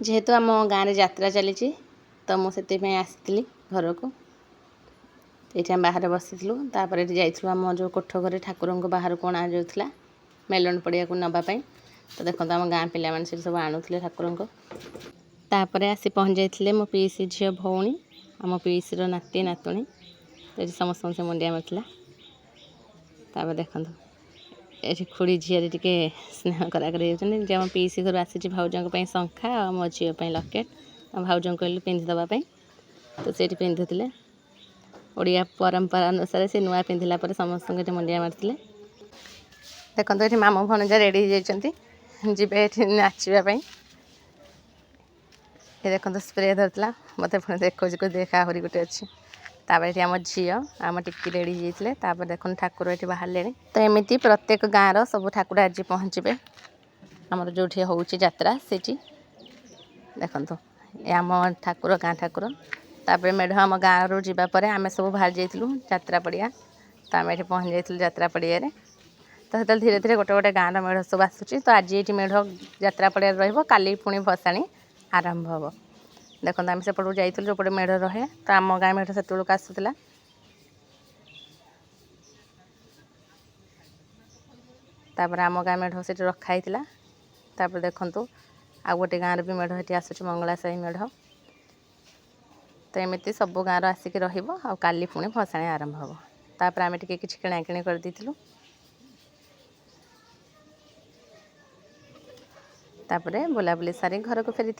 जेहेतु आम गाँव में यात्रा चली तो मुझे आसी घर को ये बाहर बसी जाइलु आम जो कोठ घर ठाकुर को बाहर को अणा जाऊला मेलन पड़िया को नापी। तो देखो आम गाँ पिला से सब आणुले ठाकुर को तापर आसी पहुँच जाते मो पीसी झील भौणी आम पीसी नाती नातुणी तो समस्त से मुंडिया मार देखो ये खुड़ी झील टे स्नेह कराकर आम पीसी घर आसी भाउजों शंखा और मो झील लकेट भाउज कहलु पिंधिदेवाई तो से पिंधुले ओडिया परंपरा अनुसार से नुआ पिंधिला समस्त मुंडिया मारते। देखो ये मामू भणजा रेडी हो जी नाचापी ये देखो स्प्रे धरला मत पुणी देखो देखा आहरी गोटे अच्छी तापर ये आम झी आम टिक्की रेडी होते देखो ठाकुर ये बाहर तो एमती प्रत्येक गाँव सब ठाकुर आज पहुँचे आमर जो होत्रा से देखो ये आम ठाकुर गाँ ठाकुर तापर मेढ़ आम गाँव रू जावापर आम सब बाहर जाइलु यात्रा पड़िया तो आम ये पहुँच जाइलु यात्रा पड़िया तो से धीरे धीरे गोटे गोटे गाँव मेढ़ सब आसूँ तो आज ये मेढ़ यात्रा पड़िया रही पुणी भसाणी आरंभ हम देखो आम सेपटू जाइलु जो मेढ़ रहे तो आम गाँ मेढ़ से आसूला तापर आम गाँ मेढ़ से रखाई तापर देखु आ गोटे गाँव भी मेढ़ ये आसूँ मंगला साही मेढ़ तो एमती सब गाँव आसिक काली पुणी भसाणी आरंभ हम तापर आम टे कि किणाकिणी कर देलु तापर बुलाबुली सारी घर को फेरी।